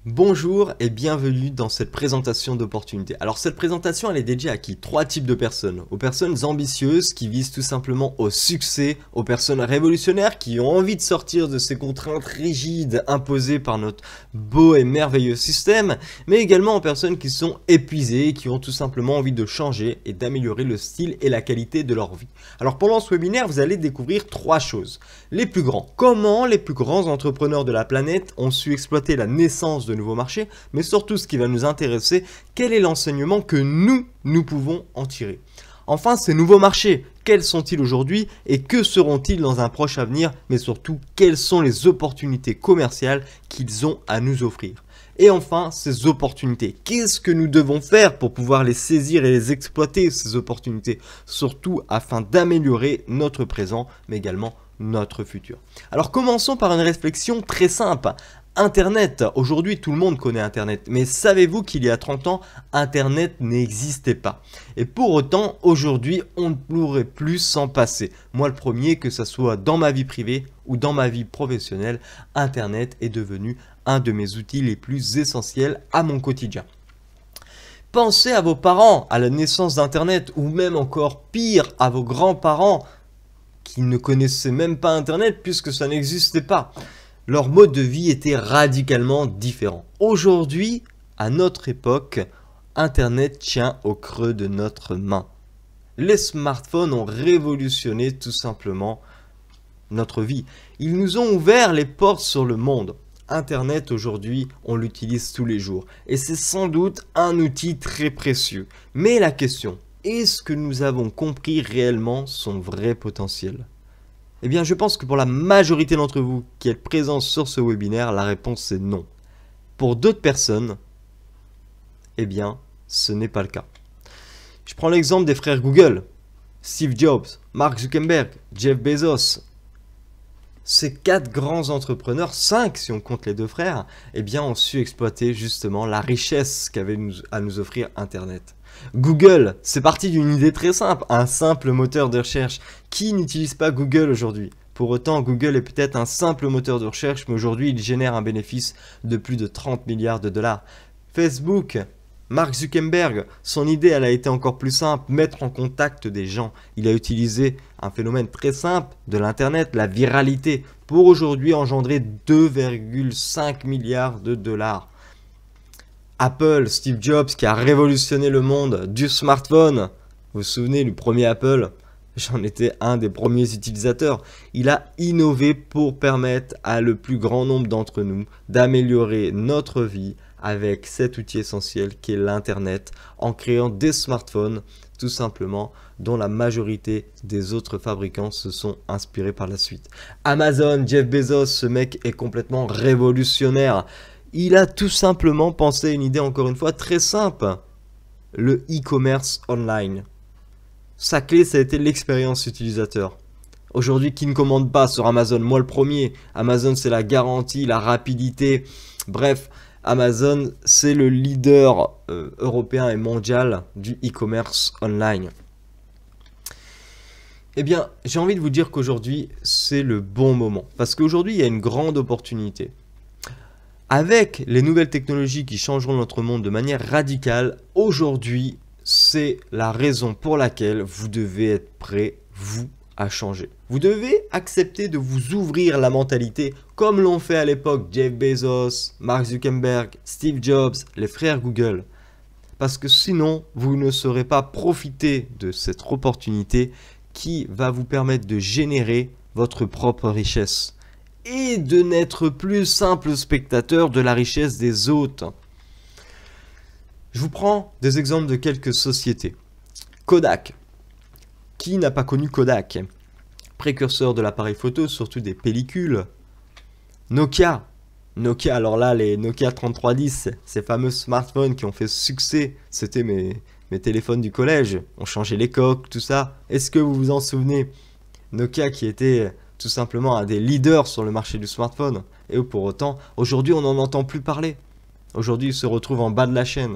Bonjour et bienvenue dans cette présentation d'opportunités. Alors cette présentation elle est dédiée à qui? Trois types de personnes. Aux personnes ambitieuses qui visent tout simplement au succès, aux personnes révolutionnaires qui ont envie de sortir de ces contraintes rigides imposées par notre beau et merveilleux système, mais également aux personnes qui sont épuisées et qui ont tout simplement envie de changer et d'améliorer le style et la qualité de leur vie. Alors pendant ce webinaire, vous allez découvrir trois choses. Les plus grands. Comment les plus grands entrepreneurs de la planète ont su exploiter la naissance de nouveaux marchés, mais surtout ce qui va nous intéresser, quel est l'enseignement que nous pouvons en tirer. Enfin, ces nouveaux marchés, quels sont-ils aujourd'hui et que seront-ils dans un proche avenir, mais surtout, quelles sont les opportunités commerciales qu'ils ont à nous offrir. Et enfin, ces opportunités, qu'est-ce que nous devons faire pour pouvoir les saisir et les exploiter, ces opportunités, surtout afin d'améliorer notre présent, mais également notre futur. Alors commençons par une réflexion très simple. Internet, aujourd'hui tout le monde connaît Internet, mais savez-vous qu'il y a 30 ans, Internet n'existait pas. Et pour autant, aujourd'hui, on ne pourrait plus s'en passer. Moi le premier, que ce soit dans ma vie privée ou dans ma vie professionnelle, Internet est devenu un de mes outils les plus essentiels à mon quotidien. Pensez à vos parents, à la naissance d'Internet, ou même encore pire, à vos grands-parents qui ne connaissaient même pas Internet puisque ça n'existait pas. Leur mode de vie était radicalement différent. Aujourd'hui, à notre époque, Internet tient au creux de notre main. Les smartphones ont révolutionné tout simplement notre vie. Ils nous ont ouvert les portes sur le monde. Internet aujourd'hui, on l'utilise tous les jours. Et c'est sans doute un outil très précieux. Mais la question, est-ce que nous avons compris réellement son vrai potentiel ? Eh bien, je pense que pour la majorité d'entre vous qui êtes présents sur ce webinaire, la réponse est non. Pour d'autres personnes, eh bien, ce n'est pas le cas. Je prends l'exemple des frères Google, Steve Jobs, Mark Zuckerberg, Jeff Bezos. Ces quatre grands entrepreneurs, 5 si on compte les deux frères, eh bien, ont su exploiter justement la richesse qu'avait à nous offrir Internet. Google, c'est parti d'une idée très simple, un simple moteur de recherche. Qui n'utilise pas Google aujourd'hui? Pour autant, Google est peut-être un simple moteur de recherche, mais aujourd'hui, il génère un bénéfice de plus de 30 milliards de dollars. Facebook, Mark Zuckerberg, son idée, elle a été encore plus simple, mettre en contact des gens. Il a utilisé un phénomène très simple de l'Internet, la viralité, pour aujourd'hui engendrer 2,5 milliards de dollars. Apple, Steve Jobs qui a révolutionné le monde du smartphone. Vous vous souvenez du premier Apple? J'en étais un des premiers utilisateurs. Il a innové pour permettre à le plus grand nombre d'entre nous d'améliorer notre vie avec cet outil essentiel qui est l'Internet en créant des smartphones tout simplement dont la majorité des autres fabricants se sont inspirés par la suite. Amazon, Jeff Bezos, ce mec est complètement révolutionnaire. Il a tout simplement pensé une idée, encore une fois, très simple. Le e-commerce online. Sa clé, ça a été l'expérience utilisateur. Aujourd'hui, qui ne commande pas sur Amazon? Moi, le premier. Amazon, c'est la garantie, la rapidité. Bref, Amazon, c'est le leader européen et mondial du e-commerce online. Eh bien, j'ai envie de vous dire qu'aujourd'hui, c'est le bon moment. Parce qu'aujourd'hui, il y a une grande opportunité. Avec les nouvelles technologies qui changeront notre monde de manière radicale, aujourd'hui, c'est la raison pour laquelle vous devez être prêt, vous, à changer. Vous devez accepter de vous ouvrir la mentalité, comme l'ont fait à l'époque Jeff Bezos, Mark Zuckerberg, Steve Jobs, les frères Google. Parce que sinon, vous ne saurez pas profiter de cette opportunité qui va vous permettre de générer votre propre richesse et de n'être plus simple spectateur de la richesse des autres. Je vous prends des exemples de quelques sociétés. Kodak. Qui n'a pas connu Kodak? Précurseur de l'appareil photo, surtout des pellicules. Nokia. Nokia, alors là, les Nokia 3310, ces fameux smartphones qui ont fait succès, c'était mes téléphones du collège. On changeait les coques, tout ça. Est-ce que vous vous en souvenez? Nokia qui était tout simplement un des leaders sur le marché du smartphone. Et pour autant, aujourd'hui, on n'en entend plus parler. Aujourd'hui, il se retrouve en bas de la chaîne.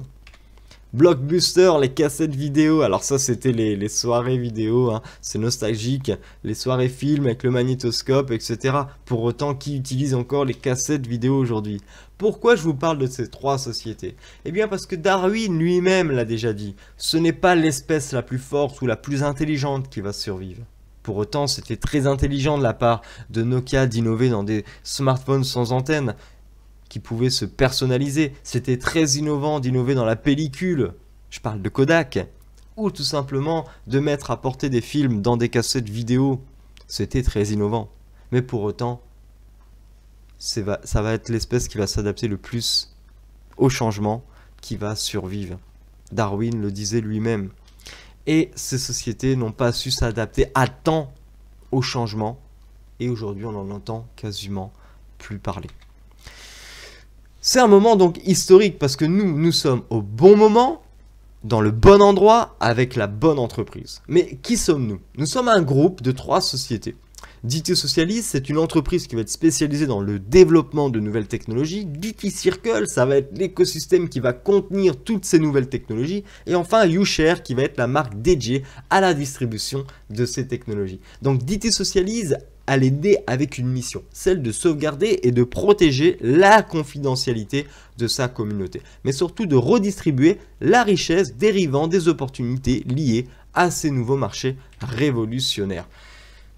Blockbuster, les cassettes vidéo, alors ça c'était les soirées vidéo, hein. C'est nostalgique, les soirées films avec le magnétoscope, etc. Pour autant, qui utilise encore les cassettes vidéo aujourd'hui? Pourquoi je vous parle de ces trois sociétés? Eh bien parce que Darwin lui-même l'a déjà dit, ce n'est pas l'espèce la plus forte ou la plus intelligente qui va survivre. Pour autant, c'était très intelligent de la part de Nokia d'innover dans des smartphones sans antenne, qui pouvaient se personnaliser. C'était très innovant d'innover dans la pellicule, je parle de Kodak, ou tout simplement de mettre à portée des films dans des cassettes vidéo. C'était très innovant. Mais pour autant, ça va être l'espèce qui va s'adapter le plus au changement, qui va survivre. Darwin le disait lui-même. Et ces sociétés n'ont pas su s'adapter à temps au changement. Et aujourd'hui, on n'en entend quasiment plus parler. C'est un moment donc historique parce que nous sommes au bon moment, dans le bon endroit, avec la bonne entreprise. Mais qui sommes-nous? Nous sommes un groupe de 3 sociétés. DT Socialise, c'est une entreprise qui va être spécialisée dans le développement de nouvelles technologies. DT Circle, ça va être l'écosystème qui va contenir toutes ces nouvelles technologies. Et enfin, YouShare, qui va être la marque dédiée à la distribution de ces technologies. Donc DT Socialise à l'aider avec une mission, celle de sauvegarder et de protéger la confidentialité de sa communauté, mais surtout de redistribuer la richesse dérivant des opportunités liées à ces nouveaux marchés révolutionnaires.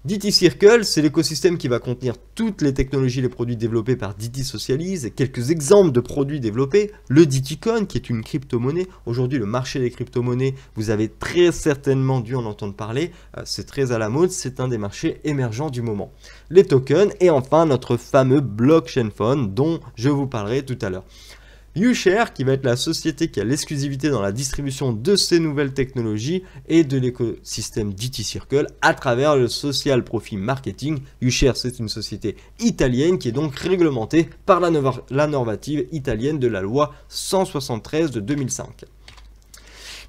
DT Circle, c'est l'écosystème qui va contenir toutes les technologies et les produits développés par DT Socialise. Quelques exemples de produits développés, le DT Coin qui est une crypto-monnaie. Aujourd'hui, le marché des crypto-monnaies, vous avez très certainement dû en entendre parler. C'est très à la mode, c'est un des marchés émergents du moment. Les tokens et enfin notre fameux blockchain phone dont je vous parlerai tout à l'heure. YouShare qui va être la société qui a l'exclusivité dans la distribution de ces nouvelles technologies et de l'écosystème DT Circle à travers le social profit marketing. YouShare, c'est une société italienne qui est donc réglementée par la normative italienne de la loi 173 de 2005.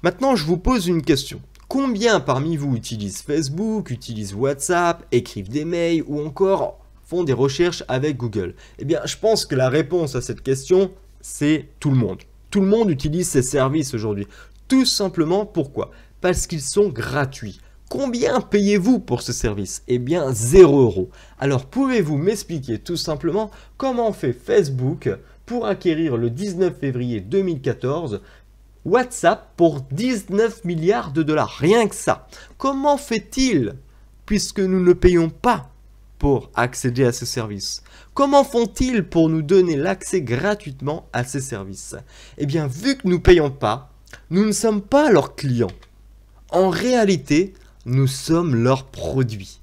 Maintenant, je vous pose une question. Combien parmi vous utilisent Facebook, utilisent WhatsApp, écrivent des mails ou encore font des recherches avec Google? Eh bien, je pense que la réponse à cette question, c'est tout le monde. Tout le monde utilise ces services aujourd'hui. Tout simplement pourquoi? Parce qu'ils sont gratuits. Combien payez-vous pour ce service? Eh bien 0 €. Alors pouvez-vous m'expliquer tout simplement comment fait Facebook pour acquérir le 19 février 2014 WhatsApp pour 19 milliards de dollars? Rien que ça. Comment fait-il puisque nous ne payons pas pour accéder à ces services? Comment font-ils pour nous donner l'accès gratuitement à ces services? Eh bien, vu que nous ne payons pas, nous ne sommes pas leurs clients. En réalité, nous sommes leurs produits.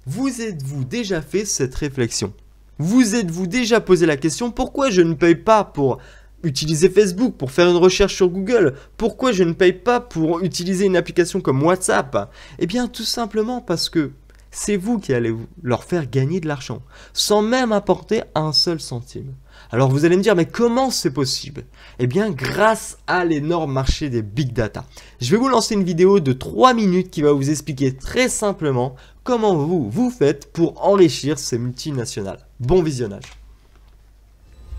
Vous êtes-vous déjà fait cette réflexion? Vous êtes-vous déjà posé la question pourquoi je ne paye pas pour utiliser Facebook, pour faire une recherche sur Google? Pourquoi je ne paye pas pour utiliser une application comme WhatsApp? Eh bien, tout simplement parce que c'est vous qui allez leur faire gagner de l'argent, sans même apporter un seul centime. Alors vous allez me dire, mais comment c'est possible? Eh bien, grâce à l'énorme marché des big data. Je vais vous lancer une vidéo de 3 minutes qui va vous expliquer très simplement comment vous faites pour enrichir ces multinationales. Bon visionnage.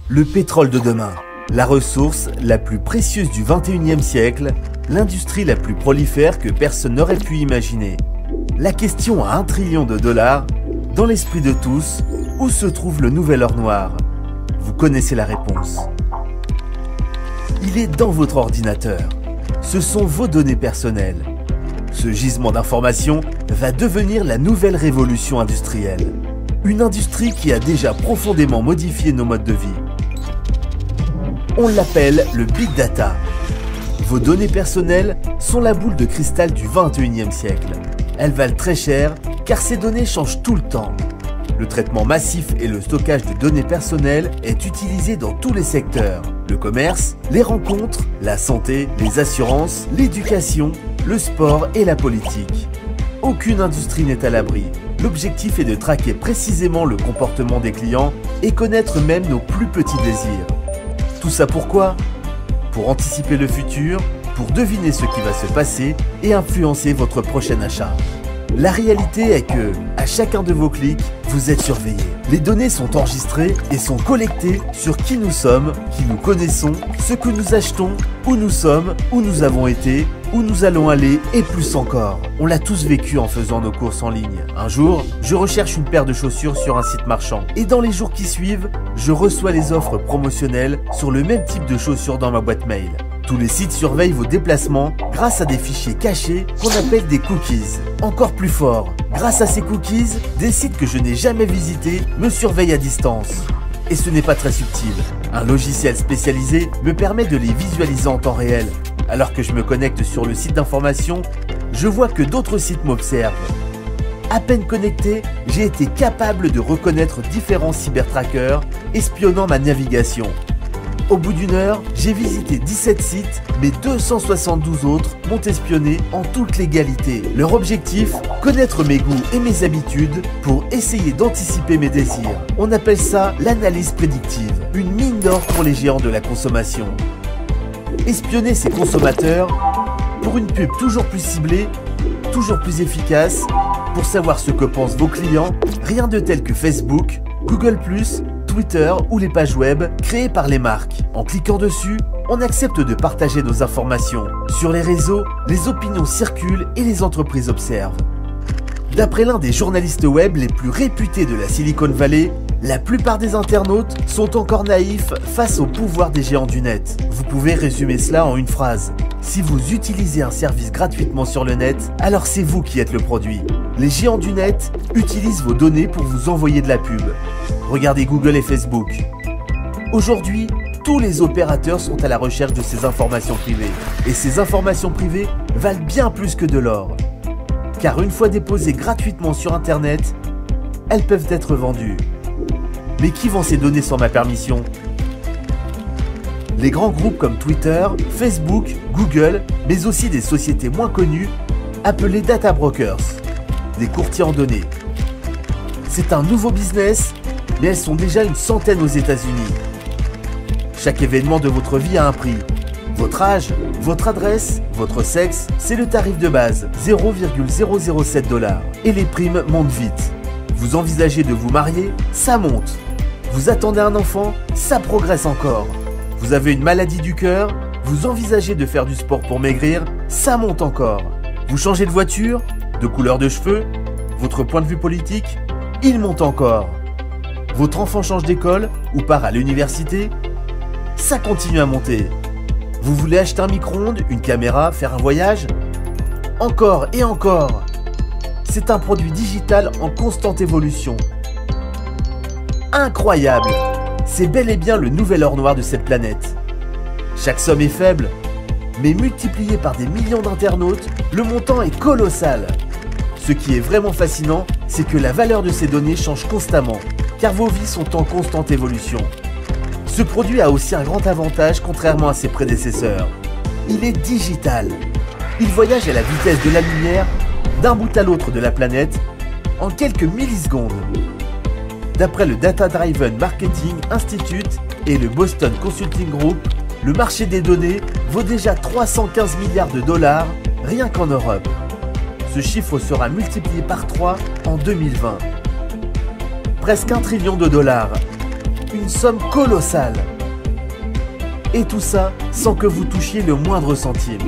Le pétrole de demain, la ressource la plus précieuse du 21e siècle, l'industrie la plus prolifère que personne n'aurait pu imaginer. La question à $1 trillion, dans l'esprit de tous, où se trouve le nouvel or noir? Vous connaissez la réponse. Il est dans votre ordinateur. Ce sont vos données personnelles. Ce gisement d'informations va devenir la nouvelle révolution industrielle. Une industrie qui a déjà profondément modifié nos modes de vie. On l'appelle le Big Data. Vos données personnelles sont la boule de cristal du 21e siècle. Elles valent très cher car ces données changent tout le temps. Le traitement massif et le stockage de données personnelles est utilisé dans tous les secteurs. Le commerce, les rencontres, la santé, les assurances, l'éducation, le sport et la politique. Aucune industrie n'est à l'abri. L'objectif est de traquer précisément le comportement des clients et connaître même nos plus petits désirs. Tout ça pourquoi? Pour anticiper le futur, pour deviner ce qui va se passer et influencer votre prochain achat. La réalité est que, à chacun de vos clics, vous êtes surveillé. Les données sont enregistrées et sont collectées sur qui nous sommes, qui nous connaissons, ce que nous achetons, où nous sommes, où nous avons été, où nous allons aller et plus encore. On l'a tous vécu en faisant nos courses en ligne. Un jour, je recherche une paire de chaussures sur un site marchand. Et dans les jours qui suivent, je reçois les offres promotionnelles sur le même type de chaussures dans ma boîte mail. Tous les sites surveillent vos déplacements grâce à des fichiers cachés qu'on appelle des cookies. Encore plus fort, grâce à ces cookies, des sites que je n'ai jamais visités me surveillent à distance. Et ce n'est pas très subtil. Un logiciel spécialisé me permet de les visualiser en temps réel. Alors que je me connecte sur le site d'information, je vois que d'autres sites m'observent. À peine connecté, j'ai été capable de reconnaître différents cybertrackers espionnant ma navigation. Au bout d'une heure, j'ai visité 17 sites, mais 272 autres m'ont espionné en toute légalité. Leur objectif, connaître mes goûts et mes habitudes pour essayer d'anticiper mes désirs. On appelle ça l'analyse prédictive, une mine d'or pour les géants de la consommation. Espionner ces consommateurs pour une pub toujours plus ciblée, toujours plus efficace, pour savoir ce que pensent vos clients, rien de tel que Facebook, Google+, Twitter ou les pages web créées par les marques. En cliquant dessus, on accepte de partager nos informations. Sur les réseaux, les opinions circulent et les entreprises observent. D'après l'un des journalistes web les plus réputés de la Silicon Valley, la plupart des internautes sont encore naïfs face au pouvoir des géants du net. Vous pouvez résumer cela en une phrase. Si vous utilisez un service gratuitement sur le net, alors c'est vous qui êtes le produit. Les géants du net utilisent vos données pour vous envoyer de la pub. Regardez Google et Facebook. Aujourd'hui, tous les opérateurs sont à la recherche de ces informations privées. Et ces informations privées valent bien plus que de l'or. Car une fois déposées gratuitement sur Internet, elles peuvent être vendues. Mais qui vend ces données sans ma permission ? Les grands groupes comme Twitter, Facebook, Google, mais aussi des sociétés moins connues, appelées data brokers, des courtiers en données. C'est un nouveau business, mais elles sont déjà une centaine aux États-Unis. Chaque événement de votre vie a un prix. Votre âge, votre adresse, votre sexe, c'est le tarif de base, 0,007 $. Et les primes montent vite. Vous envisagez de vous marier, ça monte. Vous attendez un enfant, ça progresse encore. Vous avez une maladie du cœur, vous envisagez de faire du sport pour maigrir, ça monte encore. Vous changez de voiture, de couleur de cheveux, votre point de vue politique, il monte encore. Votre enfant change d'école ou part à l'université, ça continue à monter. Vous voulez acheter un micro-ondes, une caméra, faire un voyage? Encore et encore. C'est un produit digital en constante évolution. Incroyable! C'est bel et bien le nouvel or noir de cette planète. Chaque somme est faible, mais multipliée par des millions d'internautes, le montant est colossal. Ce qui est vraiment fascinant, c'est que la valeur de ces données change constamment, car vos vies sont en constante évolution. Ce produit a aussi un grand avantage contrairement à ses prédécesseurs. Il est digital. Il voyage à la vitesse de la lumière d'un bout à l'autre de la planète en quelques millisecondes. D'après le Data Driven Marketing Institute et le Boston Consulting Group, le marché des données vaut déjà 315 milliards de dollars rien qu'en Europe. Ce chiffre sera multiplié par 3 en 2020. Presque 1 trillion de dollars. Une somme colossale. Et tout ça sans que vous touchiez le moindre centime.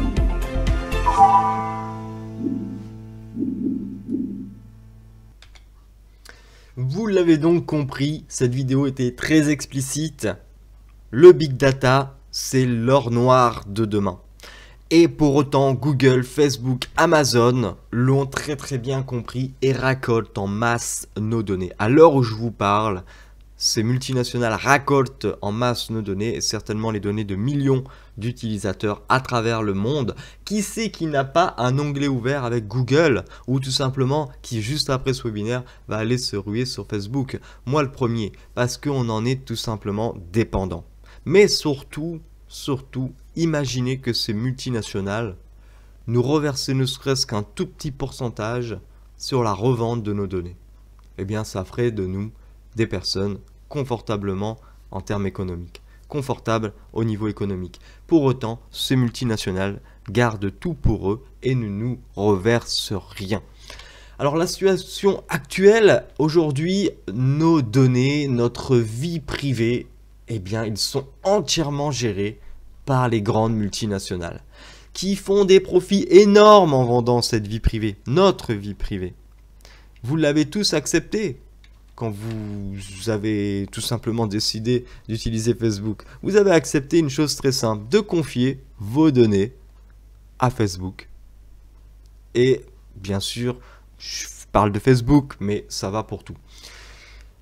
Vous l'avez donc compris, cette vidéo était très explicite. Le Big Data, c'est l'or noir de demain. Et pour autant, Google, Facebook, Amazon l'ont très bien compris et racoltent en masse nos données. À l'heure où je vous parle, ces multinationales racoltent en masse nos données et certainement les données de millions d'utilisateurs à travers le monde. Qui sait qui n'a pas un onglet ouvert avec Google ou tout simplement qui juste après ce webinaire va aller se ruer sur Facebook? Moi le premier, parce qu'on en est tout simplement dépendant. Mais surtout, imaginez que ces multinationales nous reversaient ne serait-ce qu'un tout petit pourcentage sur la revente de nos données. Eh bien ça ferait de nous des personnes confortablement en termes économiques, confortables au niveau économique. Pour autant, ces multinationales gardent tout pour eux et ne nous reversent rien. Alors la situation actuelle, aujourd'hui, nos données, notre vie privée, eh bien ils sont entièrement gérés par les grandes multinationales qui font des profits énormes en vendant cette vie privée, notre vie privée. Vous l'avez tous accepté quand vous avez tout simplement décidé d'utiliser Facebook. Vous avez accepté une chose très simple, de confier vos données à Facebook. Et bien sûr, je parle de Facebook, mais ça va pour tout.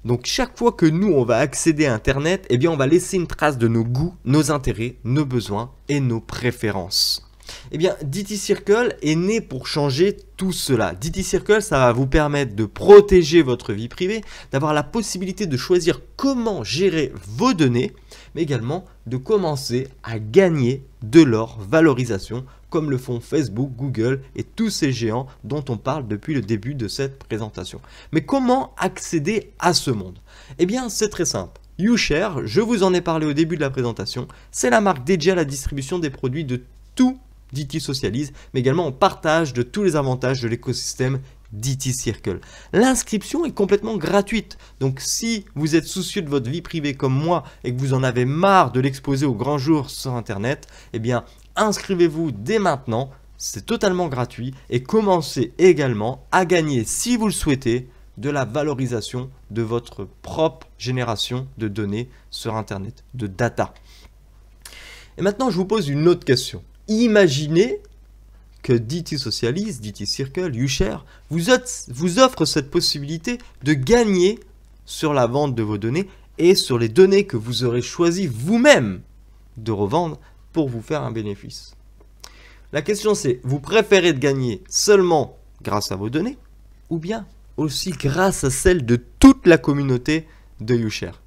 Donc chaque fois que nous, on va accéder à Internet, eh bien on va laisser une trace de nos goûts, nos intérêts, nos besoins et nos préférences. Eh bien, DT Circle est né pour changer tout cela. DT Circle, ça va vous permettre de protéger votre vie privée, d'avoir la possibilité de choisir comment gérer vos données, mais également de commencer à gagner de leur valorisation, comme le font Facebook, Google et tous ces géants dont on parle depuis le début de cette présentation. Mais comment accéder à ce monde? Eh bien, c'est très simple. YouShare, je vous en ai parlé au début de la présentation, c'est la marque dédiée à la distribution des produits de tout DT Socialise, mais également en partage de tous les avantages de l'écosystème DT Circle. L'inscription est complètement gratuite, donc si vous êtes soucieux de votre vie privée comme moi et que vous en avez marre de l'exposer au grand jour sur Internet, eh bien inscrivez-vous dès maintenant, c'est totalement gratuit et commencez également à gagner, si vous le souhaitez, de la valorisation de votre propre génération de données sur Internet, de data. Et maintenant, je vous pose une autre question. Imaginez que DT Socialise, DT Circle, YouShare vous offre cette possibilité de gagner sur la vente de vos données et sur les données que vous aurez choisi vous-même de revendre pour vous faire un bénéfice. La question c'est, vous préférez de gagner seulement grâce à vos données ou bien aussi grâce à celles de toute la communauté de YouShare?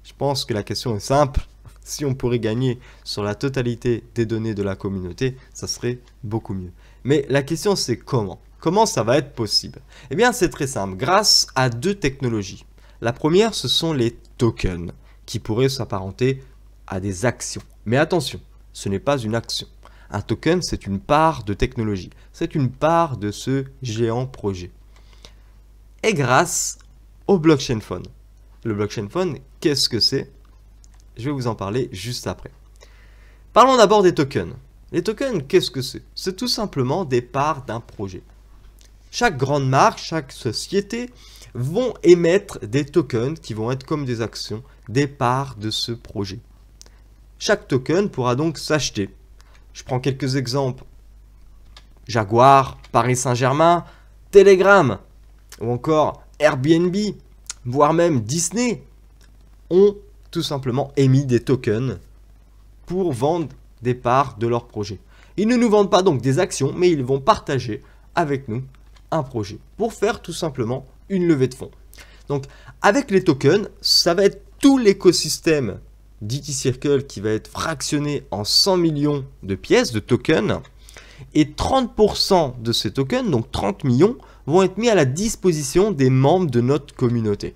Je pense que la question est simple. Si on pourrait gagner sur la totalité des données de la communauté, ça serait beaucoup mieux. Mais la question c'est comment? Comment ça va être possible? Eh bien c'est très simple, grâce à deux technologies. La première, ce sont les tokens, qui pourraient s'apparenter à des actions. Mais attention, ce n'est pas une action. Un token, c'est une part de technologie. C'est une part de ce géant projet. Et grâce au blockchain phone. Le blockchain phone, qu'est-ce que c'est? Je vais vous en parler juste après. Parlons d'abord des tokens. Les tokens, qu'est-ce que c'est? C'est tout simplement des parts d'un projet. Chaque grande marque, chaque société vont émettre des tokens qui vont être comme des actions, des parts de ce projet. Chaque token pourra donc s'acheter. Je prends quelques exemples. Jaguar, Paris Saint-Germain, Telegram ou encore Airbnb, voire même Disney ont tout simplement émis des tokens pour vendre des parts de leur projet. Ils ne nous vendent pas donc des actions, mais ils vont partager avec nous un projet pour faire tout simplement une levée de fonds. Donc avec les tokens, ça va être tout l'écosystème DT Circle qui va être fractionné en 100 millions de pièces de tokens et 30% de ces tokens, donc 30 millions, vont être mis à la disposition des membres de notre communauté.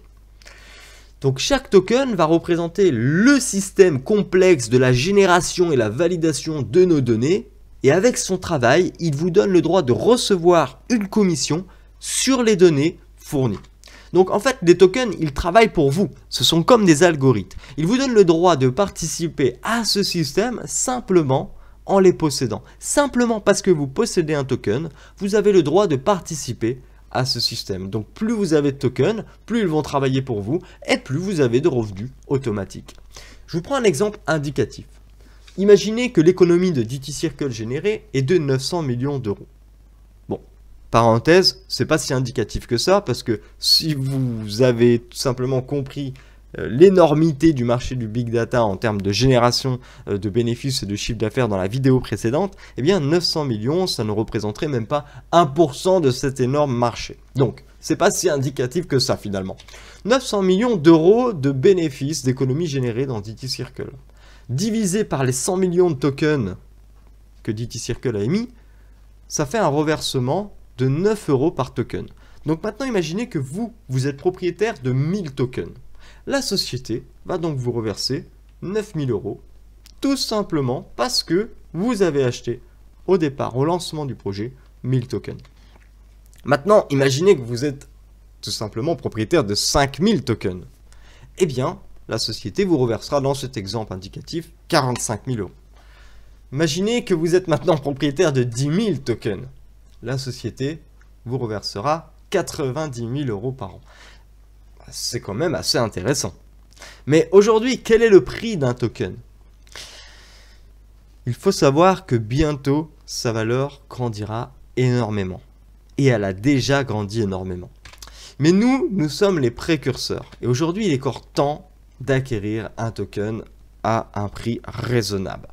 Donc chaque token va représenter le système complexe de la génération et la validation de nos données et avec son travail, il vous donne le droit de recevoir une commission sur les données fournies. Donc en fait, les tokens, ils travaillent pour vous. Ce sont comme des algorithmes. Ils vous donnent le droit de participer à ce système simplement en les possédant. Simplement parce que vous possédez un token, vous avez le droit de participer à ce système. Donc plus vous avez de tokens, plus ils vont travailler pour vous et plus vous avez de revenus automatiques. Je vous prends un exemple indicatif. Imaginez que l'économie de DT Circle générée est de 900 millions d'euros. Bon, parenthèse, c'est pas si indicatif que ça parce que si vous avez tout simplement compris l'énormité du marché du big data en termes de génération de bénéfices et de chiffre d'affaires dans la vidéo précédente, eh bien 900 millions, ça ne représenterait même pas 1% de cet énorme marché. Donc, c'est pas si indicatif que ça finalement. 900 millions d'euros de bénéfices d'économies générées dans DT Circle. Divisé par les 100 millions de tokens que DT Circle a émis, ça fait un reversement de 9 euros par token. Donc maintenant, imaginez que vous êtes propriétaire de 1000 tokens. La société va donc vous reverser 9000 euros, tout simplement parce que vous avez acheté au départ, au lancement du projet, 1000 tokens. Maintenant, imaginez que vous êtes tout simplement propriétaire de 5000 tokens. Eh bien, la société vous reversera dans cet exemple indicatif 45 000 euros. Imaginez que vous êtes maintenant propriétaire de 10 000 tokens. La société vous reversera 90 000 euros par an. C'est quand même assez intéressant. Mais aujourd'hui, quel est le prix d'un token? Il faut savoir que bientôt, sa valeur grandira énormément. Et elle a déjà grandi énormément. Mais nous sommes les précurseurs. Et aujourd'hui, il est encore temps d'acquérir un token à un prix raisonnable.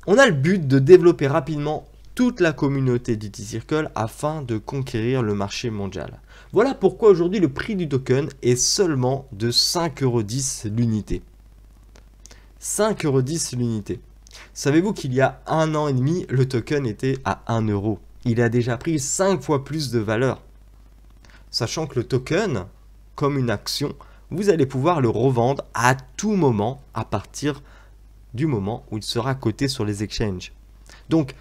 On a le but de développer rapidement toute la communauté d'IT Circle afin de conquérir le marché mondial. Voilà pourquoi aujourd'hui le prix du token est seulement de 5,10 € l'unité. 5,10 € l'unité. Savez-vous qu'il y a 1 an et demi, le token était à 1 €. Il a déjà pris 5 fois plus de valeur. Sachant que le token, comme une action, vous allez pouvoir le revendre à tout moment à partir du moment où il sera coté sur les exchanges. Donc,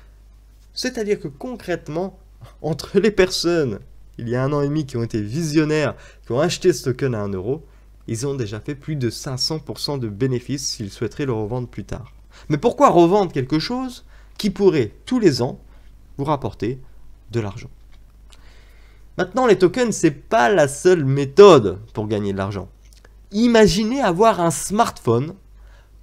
c'est-à-dire que concrètement, entre les personnes, il y a 1 an et demi, qui ont été visionnaires, qui ont acheté ce token à 1 €, ils ont déjà fait plus de 500% de bénéfices s'ils souhaiteraient le revendre plus tard. Mais pourquoi revendre quelque chose qui pourrait, tous les ans, vous rapporter de l'argent? Maintenant, les tokens, ce n'est pas la seule méthode pour gagner de l'argent. Imaginez avoir un smartphone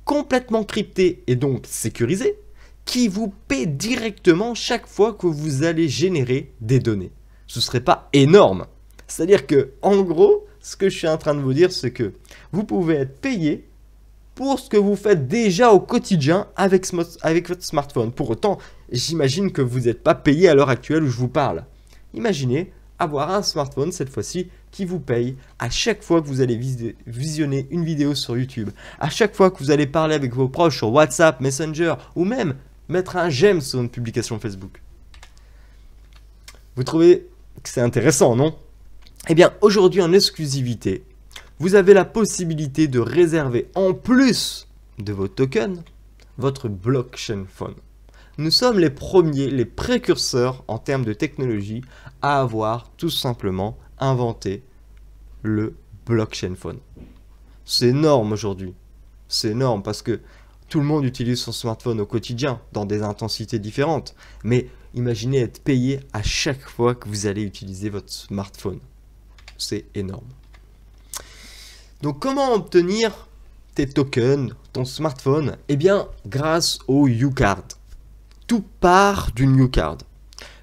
complètement crypté et donc sécurisé qui vous paie directement chaque fois que vous allez générer des données. Ce ne serait pas énorme. C'est-à-dire que, en gros, ce que je suis en train de vous dire, c'est que vous pouvez être payé pour ce que vous faites déjà au quotidien avec votre smartphone. Pour autant, j'imagine que vous n'êtes pas payé à l'heure actuelle où je vous parle. Imaginez avoir un smartphone cette fois-ci qui vous paye à chaque fois que vous allez visionner une vidéo sur YouTube, à chaque fois que vous allez parler avec vos proches sur WhatsApp, Messenger ou même mettre un j'aime sur une publication Facebook. Vous trouvez que c'est intéressant, non? Eh bien, aujourd'hui en exclusivité, vous avez la possibilité de réserver en plus de vos tokens votre blockchain phone. Nous sommes les premiers, les précurseurs en termes de technologie à avoir tout simplement inventé le blockchain phone. C'est énorme aujourd'hui. C'est énorme parce que tout le monde utilise son smartphone au quotidien dans des intensités différentes. Mais imaginez être payé à chaque fois que vous allez utiliser votre smartphone. C'est énorme. Donc comment obtenir tes tokens, ton smartphone? Eh bien grâce au YouCard. Tout part d'une YouCard.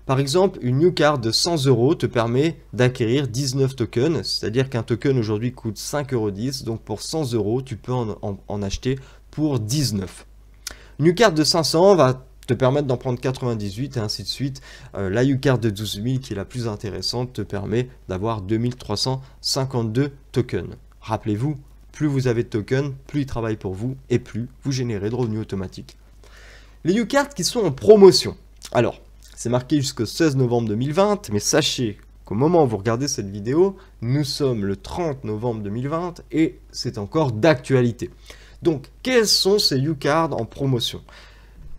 Par exemple, une YouCard de 100 € te permet d'acquérir 19 tokens, c'est-à-dire qu'un token aujourd'hui coûte 5,10 €, donc pour 100 €, tu peux en acheter pour 19. Une YouCard de 500 va te permettre d'en prendre 98 et ainsi de suite. La YouCard de 12 000 qui est la plus intéressante te permet d'avoir 2352 tokens. Rappelez-vous, plus vous avez de tokens, plus ils travaillent pour vous et plus vous générez de revenus automatiques. Les YouCard qui sont en promotion. Alors, c'est marqué jusqu'au 16 novembre 2020, mais sachez qu'au moment où vous regardez cette vidéo, nous sommes le 30 novembre 2020 et c'est encore d'actualité. Donc, quels sont ces YouCard en promotion?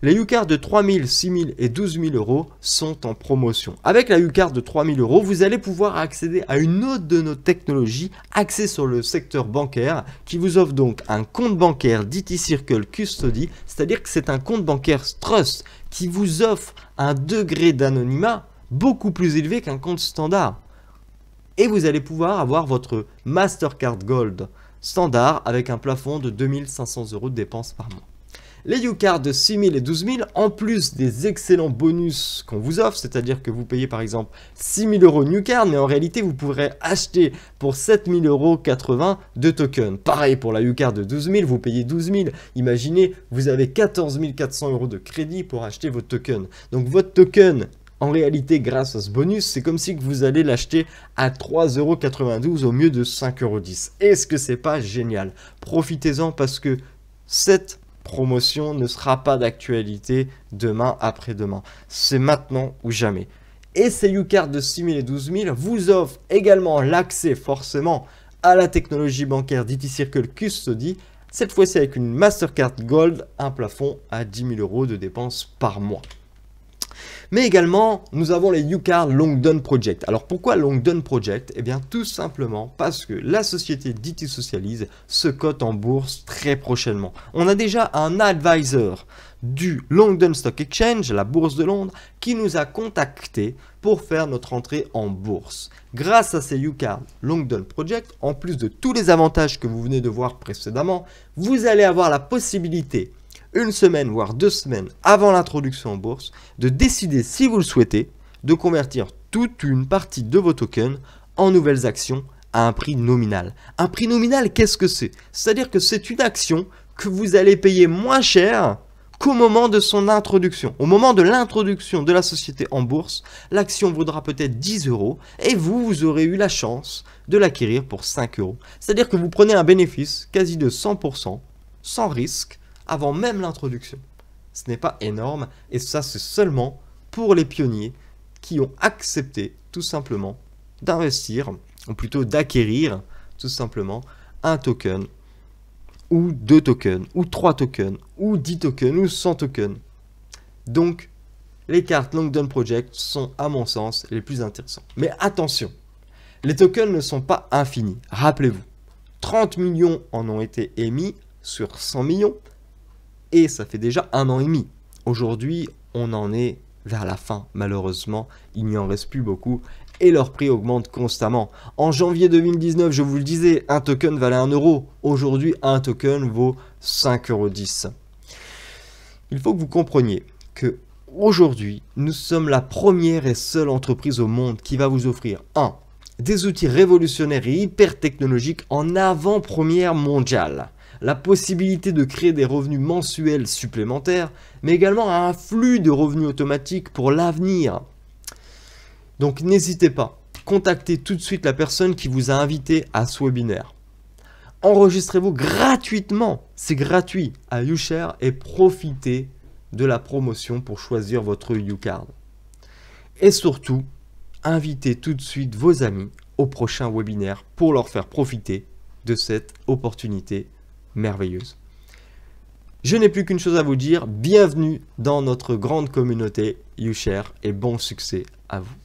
Les YouCard de 3 000, 6 000 et 12 000 € sont en promotion. Avec la YouCard de 3 000 €, vous allez pouvoir accéder à une autre de nos technologies axée sur le secteur bancaire qui vous offre donc un compte bancaire d'IT Circle Custody, c'est-à-dire que c'est un compte bancaire Trust qui vous offre un degré d'anonymat beaucoup plus élevé qu'un compte standard. Et vous allez pouvoir avoir votre Mastercard Gold standard avec un plafond de 2 500 € de dépenses par mois. Les YouCard de 6 000 et 12 000, en plus des excellents bonus qu'on vous offre, c'est-à-dire que vous payez par exemple 6 000 € de YouCard, mais en réalité vous pourrez acheter pour 7 080 € de tokens. Pareil pour la YouCard de 12 000, vous payez 12 000. Imaginez, vous avez 14 400 € de crédit pour acheter votre token. Donc votre token, en réalité, grâce à ce bonus, c'est comme si vous allez l'acheter à 3,92 € au mieux de 5,10 €. Est-ce que c'est pas génial? Profitez-en parce que cette promotion ne sera pas d'actualité demain après-demain. C'est maintenant ou jamais. Et ces YouCard de 6 000 et 12 000 vous offrent également l'accès forcément à la technologie bancaire d'IT Circle Custody, cette fois-ci avec une Mastercard Gold, un plafond à 10 000 € de dépenses par mois. Mais également, nous avons les UCard Longdon Project. Alors pourquoi Longdon Project? Eh bien tout simplement parce que la société DT Socialise se cote en bourse très prochainement. On a déjà un advisor du London Stock Exchange, la bourse de Londres, qui nous a contacté pour faire notre entrée en bourse. Grâce à ces UCard Longdon Project, en plus de tous les avantages que vous venez de voir précédemment, vous allez avoir la possibilité une semaine, voire 2 semaines avant l'introduction en bourse, de décider, si vous le souhaitez, de convertir toute une partie de vos tokens en nouvelles actions à un prix nominal. Un prix nominal, qu'est-ce que c'est? C'est-à-dire que c'est une action que vous allez payer moins cher qu'au moment de son introduction. Au moment de l'introduction de la société en bourse, l'action vaudra peut-être 10 € et vous aurez eu la chance de l'acquérir pour 5 €. C'est-à-dire que vous prenez un bénéfice quasi de 100%, sans risque, avant même l'introduction. Ce n'est pas énorme et ça c'est seulement pour les pionniers qui ont accepté tout simplement d'investir, ou plutôt d'acquérir tout simplement un token, ou 2 tokens, ou 3 tokens, ou 10 tokens, ou 100 tokens. Donc les cartes Longdon Project sont à mon sens les plus intéressants. Mais attention, les tokens ne sont pas infinis. Rappelez-vous, 30 millions en ont été émis sur 100 millions. Et ça fait déjà 1 an et demi. Aujourd'hui, on en est vers la fin. Malheureusement, il n'y en reste plus beaucoup et leur prix augmente constamment. En janvier 2019, je vous le disais, un token valait 1 €. Aujourd'hui, un token vaut 5,10 €. Il faut que vous compreniez que aujourd'hui, nous sommes la première et seule entreprise au monde qui va vous offrir 1. Des outils révolutionnaires et hyper technologiques en avant-première mondiale. La possibilité de créer des revenus mensuels supplémentaires, mais également un flux de revenus automatiques pour l'avenir. Donc n'hésitez pas, contactez tout de suite la personne qui vous a invité à ce webinaire. Enregistrez-vous gratuitement, c'est gratuit, à YouShare et profitez de la promotion pour choisir votre UCard. Et surtout, invitez tout de suite vos amis au prochain webinaire pour leur faire profiter de cette opportunité merveilleuse. Je n'ai plus qu'une chose à vous dire, bienvenue dans notre grande communauté YouShare et bon succès à vous.